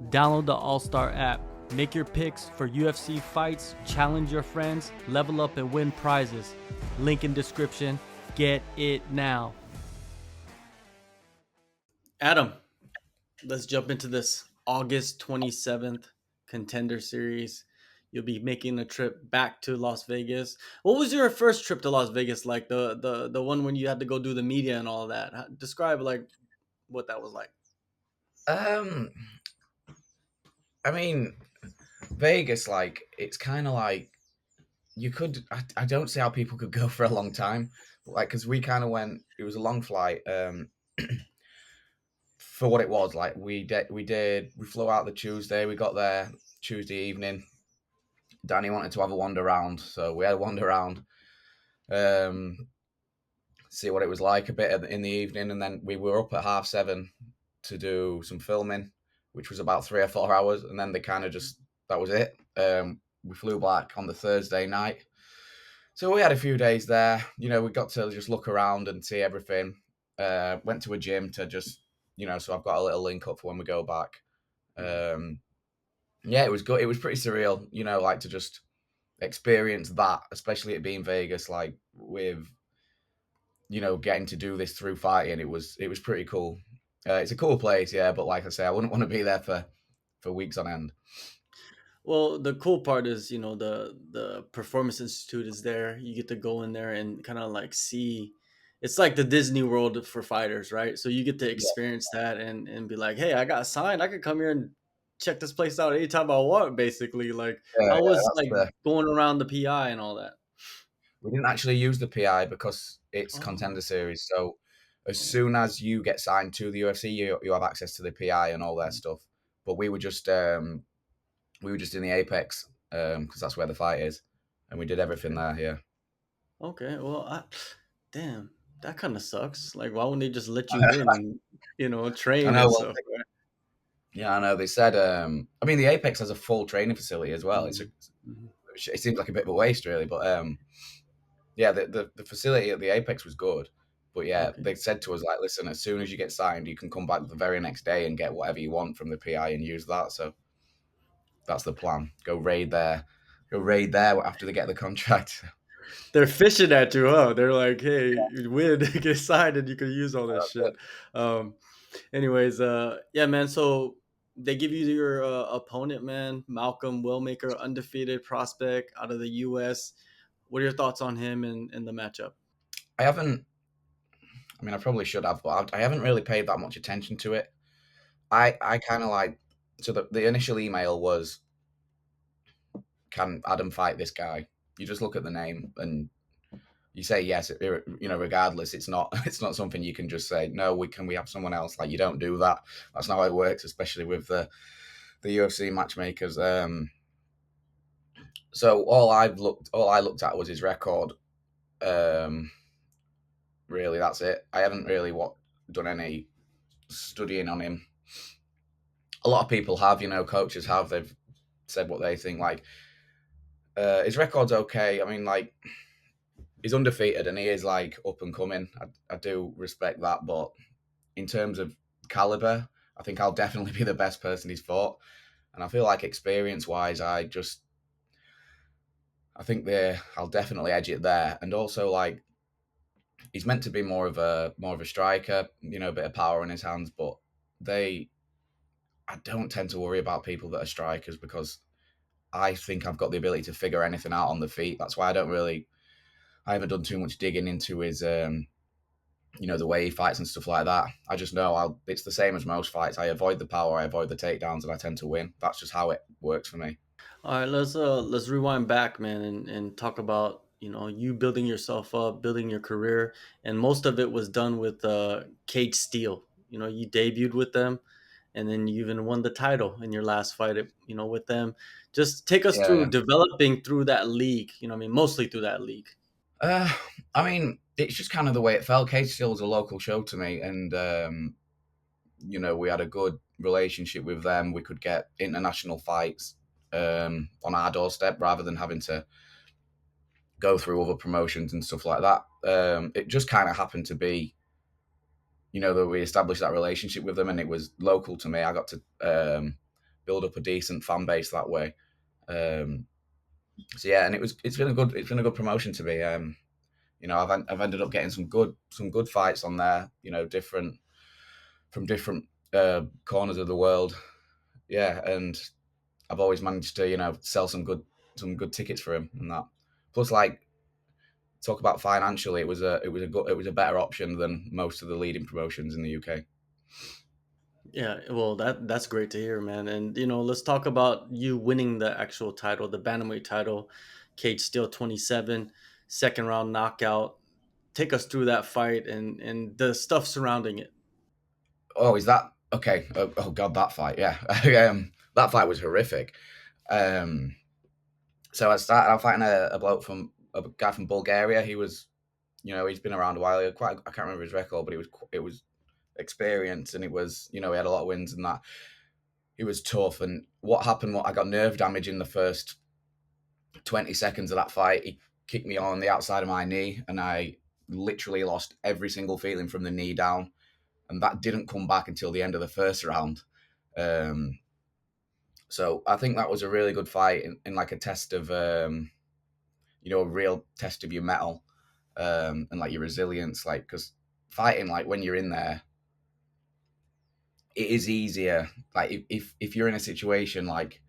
Download the AllStar app. Make your picks for UFC fights, challenge your friends, level up and win prizes. Link in description. Get it now. Adam, let's jump into this August 27th Contender Series. You'll be making a trip back to Las Vegas. What was your first trip to Las Vegas like? The one when you had to go do the media and all that. Describe like what that was like. Um, I mean, Vegas, like, it's kind of like you could. I don't see how people could go for a long time, but like, because we kind of went. It was a long flight. For what it was, like we flew out the Tuesday. We got there Tuesday evening. Danny wanted to have a wander around, so we had a wander around. Um, see what it was like a bit in the evening, and then we were up at 7:30 to do some filming, which was about 3 or 4 hours, and then they kind of just that was it. We flew back on the Thursday night, so we had a few days there. We got to just look around and see everything. Went to a gym to just so I've got a little link up for when we go back. Um, yeah, it was good. It was pretty surreal, like to just experience that, especially it being Vegas, like with getting to do this through fighting. It was pretty cool. It's a cool place, yeah, but like I say, I wouldn't want to be there for weeks on end. Well, the cool part is, the Performance Institute is there. You get to go in there and kind of like see. It's like the Disney World for fighters, right? So you get to Yeah, experience that and be like, hey, I got signed. I could come here and check this place out anytime I want. Basically, like, yeah, how yeah. was That's like the going around the PI and all that? We didn't actually use the PI because it's Oh, Contender Series. So as oh, soon as you get signed to the UFC, you have access to the PI and all their stuff. But we were just in the Apex because that's where the fight is, and we did everything okay, there. Yeah, okay. Well, damn, that kind of sucks. Like, why wouldn't they just let I you know. in and I train know. and Well, stuff, right? yeah, I know. They said. I mean, the Apex has a full training facility as well. Mhm, mhm. It seems like a bit of a waste, really. But yeah, the facility at the Apex was good. But yeah, Okay. they said to us like, listen, as soon as you get signed, you can come back the very next day and get whatever you want from the PI and use that. So that's the plan. Go raid there after they get the contract. They're fishing at you, huh? They're like, "Hey, you win, get signed, and you can use all this shit." Um, anyways, yeah, man. So they give you your opponent, man, Malcolm Wellmaker, undefeated prospect out of the U.S. What are your thoughts on him and the matchup? I haven't. I mean, I probably should have, but I haven't really paid that much attention to it. I kind of like. So the initial email was, "Can Adam fight this guy?" You just look at the name and you say yes. Regardless, it's not it's not something you can just say no. We have someone else. Like you don't do that. That's not how it works, especially with the UFC matchmakers. So all I looked at was his record. Um, really, that's it. I haven't really done any studying on him. A lot of people have, coaches have. They've said what they think. Like his record's okay. I mean, like he's undefeated and he is like up and coming. I do respect that, but in terms of caliber, I think I'll definitely be the best person he's fought. And I feel like experience wise, I think I'll definitely edge it there. And also like he's meant to be more of a striker, a bit of power in his hands, but they I don't tend to worry about people that are strikers because I think I've got the ability to figure anything out on the feet. That's why I haven't done too much digging into his the way he fights and stuff like that. I just know it's the same as most fights. I avoid the power, I avoid the takedowns, and I tend to win. That's just how it works for me. All right, let's rewind back, man, and talk about you building yourself up, building your career, and most of it was done with Cage Steel. You debuted with them, and then you even won the title in your last fight, with them. Just take us Yeah, through yeah. developing through that league. I mean, mostly through that league. Uh, I mean, it's just kind of the way it felt. Cage Still was a local show to me, and we had a good relationship with them. We could get international fights on our doorstep rather than having to go through other promotions and stuff like that. It just kind of happened to be, that we established that relationship with them, and it was local to me. I got to build up a decent fan base that way. Um, so yeah, and it's been a good promotion to me. I've ended up getting some good fights on there. Different from different corners of the world. Yeah, and I've always managed to sell some good tickets for him and that. Plus, like, talk about financially, it was a better option than most of the leading promotions in the UK. Yeah, well, that's great to hear, man. And let's talk about you winning the actual title, the bantamweight title, Cage Steel 27, second round knockout. Take us through that fight and the stuff surrounding it. Oh, is that okay? Oh God, that fight, yeah. That fight was horrific. Um, so I started out fighting a guy from Bulgaria. He's been around a while. I can't remember his record, but it was experience, and he had a lot of wins and that. He was tough. And what happened? I got nerve damage in the first 20 seconds of that fight. He kicked me on the outside of my knee, and I literally lost every single feeling from the knee down. And that didn't come back until the end of the first round. Um, so I think that was a really good fight in like a test of, a real test of your mettle, and like your resilience. Like, because fighting, like when you're in there, it is easier. Like if you're in a situation, like,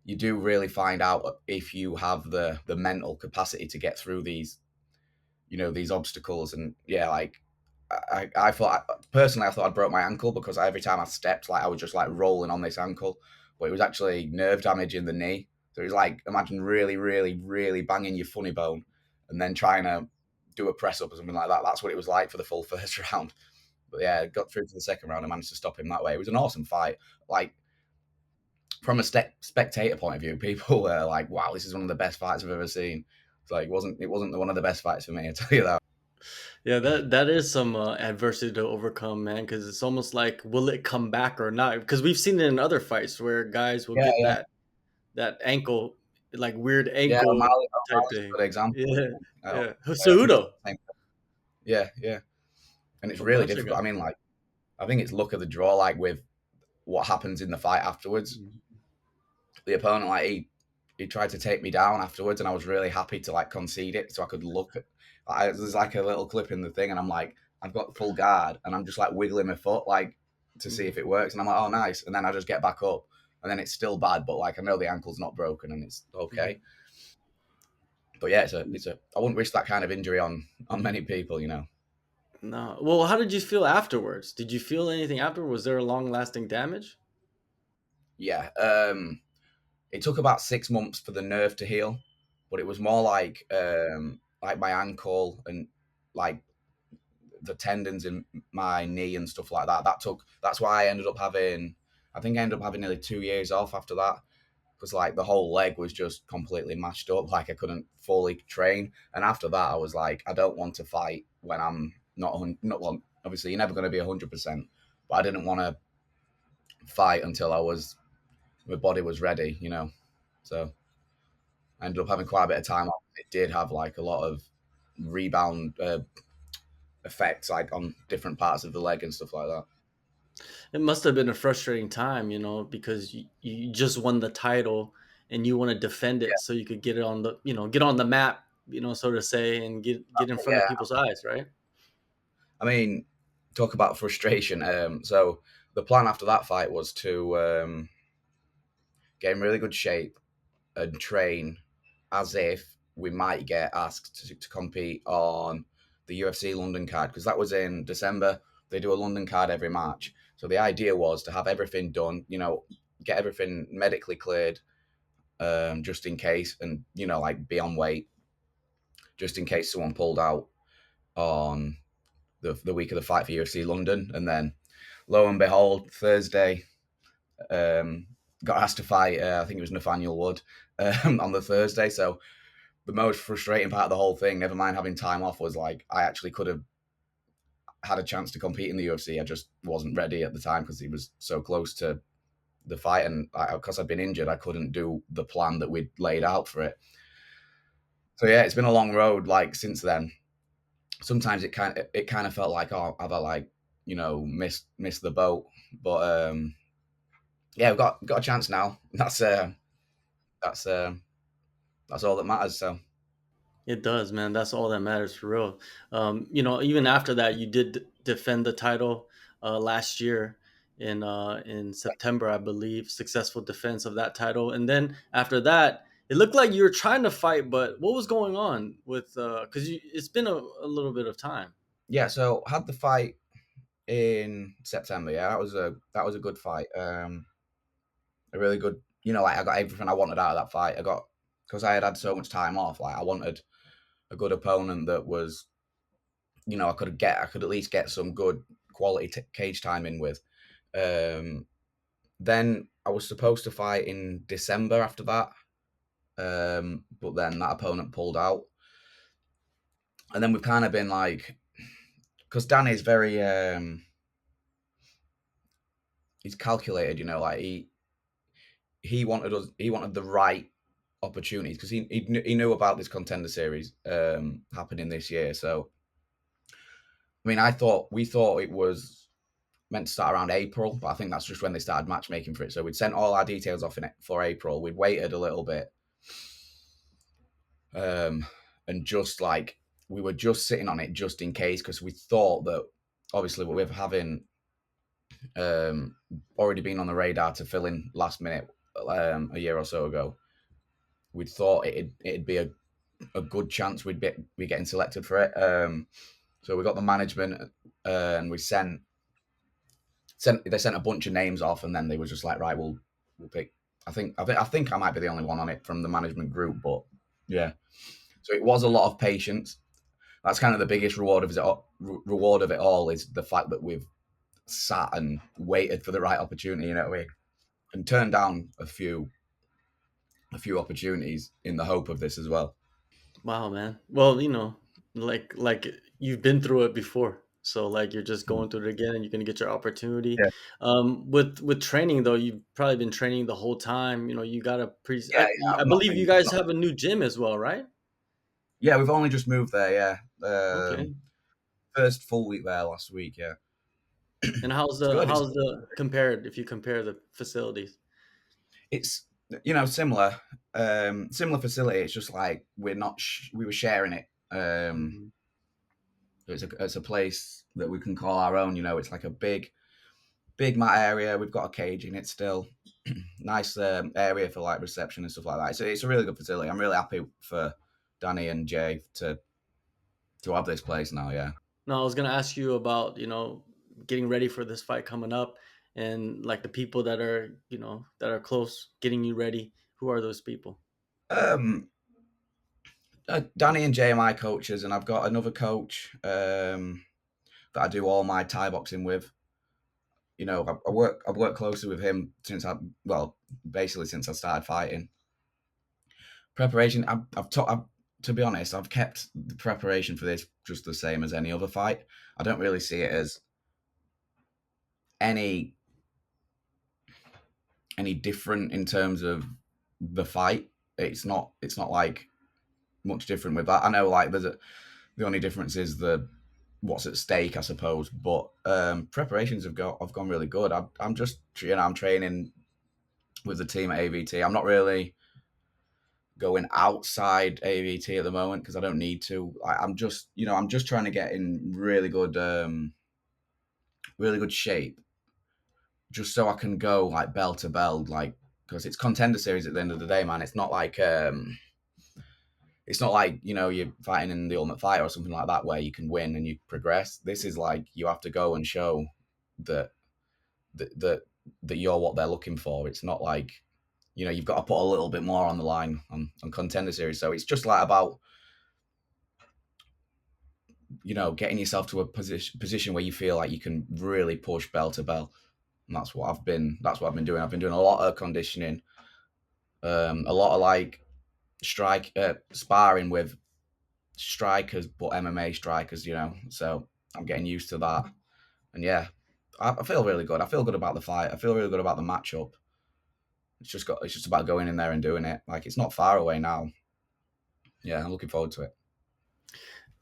you do really find out if you have the mental capacity to get through these obstacles. And yeah, like, I thought, personally, I thought I broke my ankle because every time I stepped, like, I was just like rolling on this ankle, but it was actually nerve damage in the knee. So it was like, imagine really, really, really banging your funny bone and then trying to do a press up or something like that. That's what it was like for the full first round. But yeah, got through to the second round and managed to stop him that way. It was an awesome fight. Like, from a spectator point of view, people were like, "Wow, this is one of the best fights I've ever seen." It's like, it wasn't one of the best fights for me, I tell you that. Yeah, that is some adversity to overcome, man. Because it's almost like, will it come back or not? Because we've seen it in other fights where guys will Yeah, get yeah, that ankle, like weird yeah. ankle type O'Malley's a thing. good example. Yeah, Uh, yeah. I think Cejudo, same. Yeah, yeah, and it's a really bunch of difficult. I guys. mean, like, I think it's luck of the draw, like with what happens in the fight afterwards. Mhm. The opponent, like, he tried to take me down afterwards, and I was really happy to like concede it so I could look at. There's like a little clip in the thing, and I'm like, I've got full guard, and I'm just like wiggling my foot like to see if Mhm. it works, and I'm like, oh nice, and then I just get back up, and then it's still bad, but like I know the ankle's not broken and it's okay. Mhm. But yeah, it's a. I wouldn't wish that kind of injury on many people. No. Well, how did you feel afterwards? Did you feel anything after? Was there a long lasting damage? Yeah. It took about 6 months for the nerve to heal, but it was more like my ankle and like the tendons in my knee and stuff like that. That's why I ended up having. I think I ended up having nearly 2 years off after that because like the whole leg was just completely mashed up. Like I couldn't fully train, and after that I was like, I don't want to fight when I'm not well. Obviously, you're never going to be 100%, but I didn't want to fight until my body was ready. So I ended up having quite a bit of time off. It did have like a lot of rebound effects, like on different parts of the leg and stuff like that. It must have been a frustrating time, because you just won the title and you want to defend it so you could get it on get on the map, so to say, and get in front of Yeah, people's eyes, right? I mean, talk about frustration. So the plan after that fight was to get in really good shape and train as if we might get asked to compete on the UFC London card because that was in December. They do a London card every March. So the idea was to have everything done, get everything medically cleared, just in case, and like be on weight, just in case someone pulled out on the week of the fight for UFC London, and then lo and behold, Thursday, um, got asked to fight. I think it was Nathaniel Wood on the Thursday. So the most frustrating part of the whole thing, never mind having time off, was like I actually could have had a chance to compete in the UFC. I just wasn't ready at the time because he was so close to the fight, and because I'd been injured, I couldn't do the plan that we'd laid out for it. So yeah, it's been a long road. Like since then, sometimes it kind of felt like, oh, have I like missed the boat? But yeah, we've got a chance now. That's that's all that matters. So It does, man. That's all that matters for real. Even after that, you did defend the title last year in September, I believe. Successful defense of that title, and then after that, it looked like you were trying to fight, but what was going on with? Because it's been a little bit of time. yeah, so had the fight in September. Yeah, that was a good fight. A really good. Like I got everything I wanted out of that fight. I got because I had so much time off. Like I wanted a good opponent that was, I could at least get some good quality cage time in with. Um, then I was supposed to fight in December after that, but then that opponent pulled out, and then we've kind of been like, because Danny's very, he's calculated, like he wanted the right opportunities because he knew about this contender series happening this year. So I mean, we thought it was meant to start around April, but I think that's just when they started matchmaking for it. So we'd sent all our details off in it for April. We'd waited a little bit, um, and just like we were just sitting on it just in case because we thought that obviously with having um, already been on the radar to fill in last minute a year or so ago, we thought it'd be a good chance we'd be getting selected for it. So we got the management and we sent a bunch of names off, and then they were just like, right, we'll pick. I think I might be the only one on it from the management group, but yeah. So it was a lot of patience. That's kind of the biggest reward of it all is the fact that we've sat and waited for the right opportunity. And turned down a few opportunities in the hope of this as well. Wow, man. Well, like you've been through it before. So like you're just Mm. going through it again and you're gonna get your opportunity. Yeah, With training though, you've probably been training the whole time. You got a pre yeah, yeah. I I've not believe you been. guys have a new gym as well, right? Yeah, we've only just moved there. Yeah, Okay. first full week there last week. Yeah, And how's it's the good. how's the compared if you compare the facilities? It's similar, similar facility. It's just like we were sharing it. Mhm. It's a place that we can call our own. It's like a big mat area. We've got a cage in it still. Nice area for like reception and stuff like that. It's a really good facility. I'm really happy for Danny and Jay to have this place now. Yeah. No, I was gonna ask you about, getting ready for this fight coming up and like the people that are close getting you ready. Who are those people? Um, Danny and Jay are my coaches, and I've got another coach that I do all my Thai boxing with. I've worked closely with him basically since I started fighting. Preparation, to be honest, I've kept the preparation for this just the same as any other fight. I don't really see it as any different in terms of the fight. It's not like much different with that. I know like the only difference is the what's at stake, I suppose. But preparations have gone really good. I'm just I'm training with the team at AVT. I'm not really going outside AVT at the moment because I don't need to. I'm just trying to get in really good shape, just so I can go like bell to bell, like because it's contender series at the end of the day, man. It's not like you're fighting in the Ultimate Fighter or something like that where you can win and you progress. This is like you have to go and show that that that you're what they're looking for. It's not like you've got to put a little bit more on the line on contender series. So it's just like about getting yourself to a position where you feel like you can really push bell to bell. And that's what I've been doing. I've been doing a lot of conditioning, a lot of like sparring with strikers, but MMA strikers. So I'm getting used to that. And yeah, I feel really good. I feel good about the fight. I feel really good about the matchup. It's just about going in there and doing it. Like it's not far away now. Yeah, I'm looking forward to it.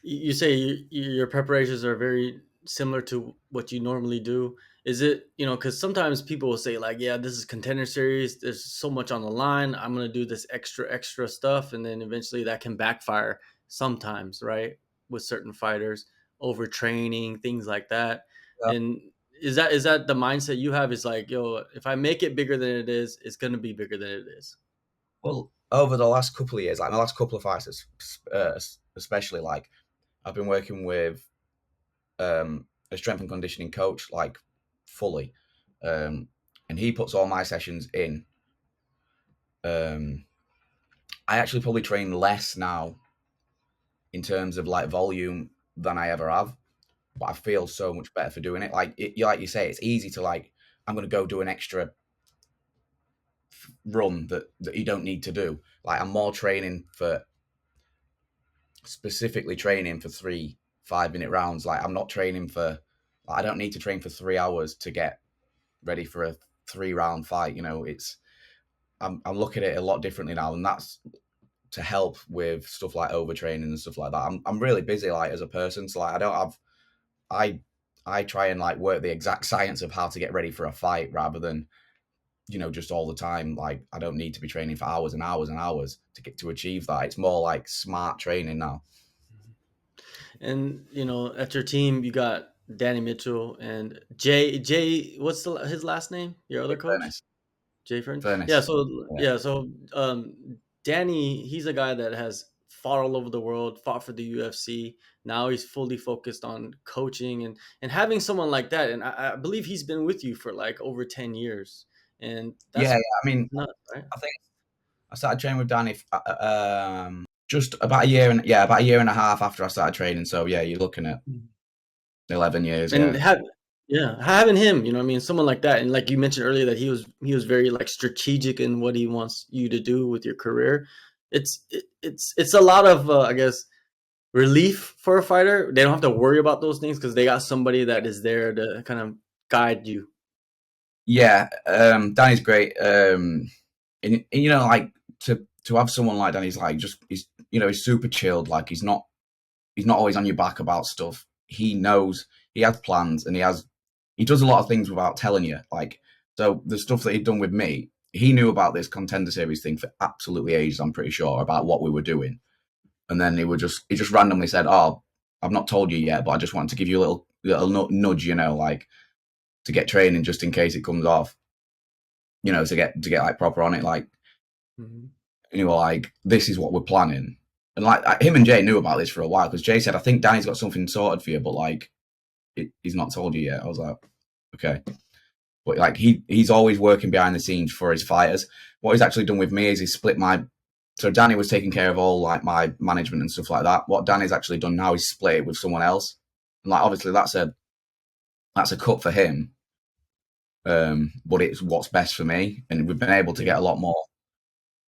You say your preparations are very similar to what you normally do. Is it, because sometimes people will say like, yeah, this is Contender Series. There's so much on the line. I'm gonna do this extra stuff, and then eventually that can backfire sometimes, right? With certain fighters, overtraining, things like that. Yeah. And is that the mindset you have? Is like, yo, if I make it bigger than it is, it's gonna be bigger than it is. Well, over the last couple of years, like the last couple of fights, especially, like I've been working with a strength and conditioning coach, like fully, and he puts all my sessions in. I actually probably train less now in terms of like volume than I ever have, but I feel so much better for doing it. Like you say, it's easy to like, I'm going to go do an extra run that you don't need to do. Like I'm more training for specifically training for 3 5-minute rounds. Like I'm not training for, I don't need to train for 3 hours to get ready for a 3 round fight. I'm looking at it a lot differently now, and that's to help with stuff like overtraining and stuff like that. I'm really busy like as a person, so like I don't have I I try and like work the exact science of how to get ready for a fight rather than just all the time. Like I don't need to be training for hours and hours and hours to achieve that. It's more like smart training now. And at your team, you got Danny Mitchell and Jay. What's his last name? Your other coach? Furnace, Jay Fern? Yeah, furnace. so Yeah. yeah, so Danny, he's a guy that has fought all over the world, fought for the UFC. Now he's fully focused on coaching and having someone like that. And I believe he's been with you for like over 10 years. And Yeah, that's I mean, nuts, right? I think I started training with Danny just about a year and yeah, about a year and a half after I started training. So yeah, you're looking at Mhm. 11 years. And Yeah, having him, what I mean, someone like that, and like you mentioned earlier, that he was very like strategic in what he wants you to do with your career. It's a lot of I guess relief for a fighter. They don't have to worry about those things because they got somebody that is there to kind of guide you. yeah. Danny's great. And like to have someone like Danny's like just he's super chilled. Like he's not always on your back about stuff. He knows he has plans and he does a lot of things without telling you. Like so the stuff that he'd done with me, he knew about this Contender Series thing for absolutely ages. I'm pretty sure about what we were doing, and then he just randomly said, "Oh, I've not told you yet, but I just wanted to give you a little nudge, like to get training just in case it comes off, to get like proper on it, like." Mhm. Like, this is what we're planning. And like him and Jay knew about this for a while because Jay said, I think Danny's got something sorted for you, but like he's not told you yet. I was like, okay. But like he's always working behind the scenes for his fighters. What he's actually done with me is he's split my. So Danny was taking care of all like my management and stuff like that. What Danny's actually done now is split it with someone else. And like obviously that's a cut for him. But it's what's best for me. And we've been able to Yeah. get a lot more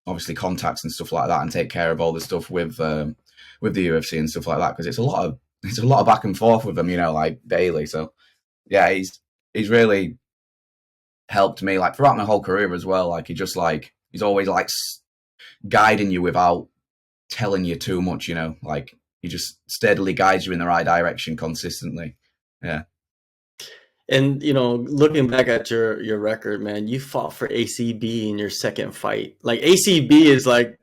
obviously contacts and stuff like that and take care of all the stuff with the UFC and stuff like that because it's a lot of back and forth with them, like daily. So yeah, he's really helped me like throughout my whole career as well. Like he's always like guiding you without telling you too much. Like he just steadily guides you in the right direction consistently. Yeah. And looking back at your record, man, you fought for ACB in your second fight. Like ACB is like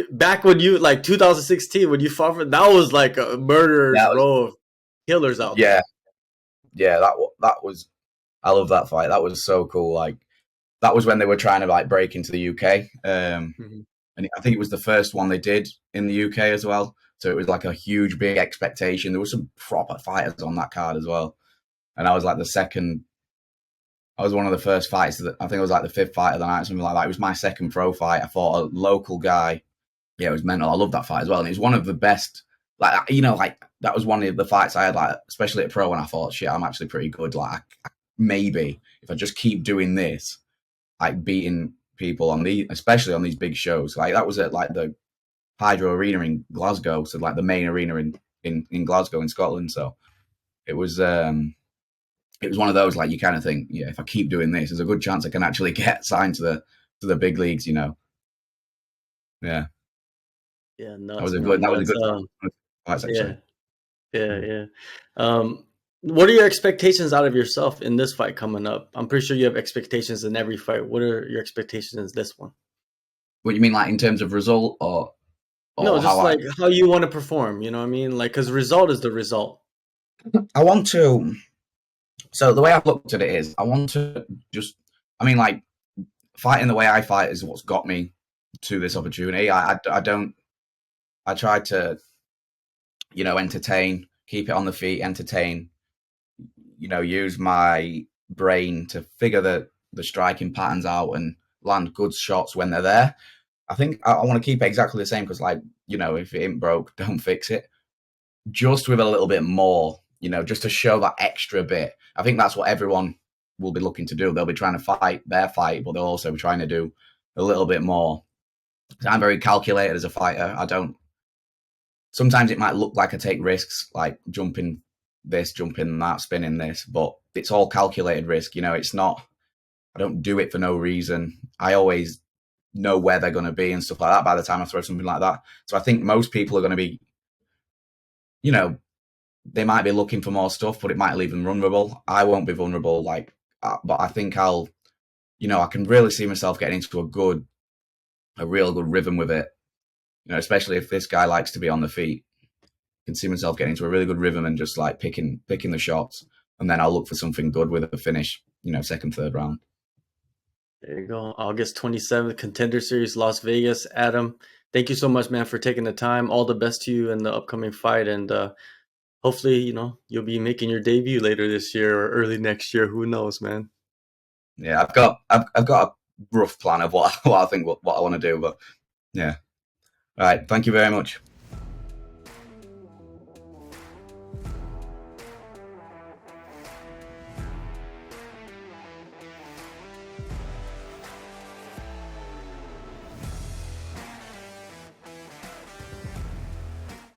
back when you like 2016 when you fought for that was like a murderer's Yeah. row of killers out Yeah. there. Yeah. That was. I love that fight. That was so cool. Like that was when they were trying to like break into the UK. Mhm. And I think it was the first one they did in the UK as well. So it was like a huge, big expectation. There were some proper fighters on that card as well. And I was like the second. I was one of the first fights. I think it was like the fifth fight of the night, something like that. It was my second pro fight. I fought a local guy. Yeah, it was mental. I love that fight as well. And it was one of the best. Like that was one of the fights I had, like especially at pro, when I thought, shit, I'm actually pretty good. Like maybe if I just keep doing this, like beating people especially on these big shows. Like that was at like the Hydro Arena in Glasgow, so like the main arena in Glasgow in Scotland. So it was one of those like you kind of think, yeah, if I keep doing this, there's a good chance I can actually get signed to the big leagues. Yeah, Yeah, that was nuts, a good man. that was a That's good fight yeah, actually. yeah, Mm. yeah. Um, What are your expectations out of yourself in this fight coming up? I'm pretty sure you have expectations in every fight. What are your expectations in this one? What you mean, like in terms of result, No, or how just like how you want to perform. You know what I mean? Like, because result is the result. I want to. So the way I've looked at it is, I want to just. I mean, like fighting the way I fight is what's got me to this opportunity. I don't. I try to, entertain, keep it on the feet, entertain. Use my brain to figure the striking patterns out and land good shots when they're there. I think I want to keep it exactly the same because, like, if it ain't broke, don't fix it. Just with a little bit more, just to show that extra bit. I think that's what everyone will be looking to do. They'll be trying to fight their fight, but they'll also be trying to do a little bit more. I'm very calculated as a fighter. I don't. Sometimes it might look like I take risks, like jumping this, jumping that, spinning this, but it's all calculated risk. It's not. I don't do it for no reason. I always know where they're going to be and stuff like that by the time I throw something like that. So I think most people are going to be, you know, they might be looking for more stuff, but it might leave them vulnerable. I won't be vulnerable, but I think I can really see myself getting into a real good rhythm with it. Especially if this guy likes to be on the feet. I can see myself getting into a really good rhythm and just like picking the shots, and then I'll look for something good with a finish. Second, third round. There you go. August 27th, Contender Series, Las Vegas. Adam, thank you so much, man, for taking the time. All the best to you in the upcoming fight. And hopefully, you'll be making your debut later this year or early next year. Who knows, man? Yeah, I've got a rough plan of what I think what I want to do, but yeah. All right, thank you very much.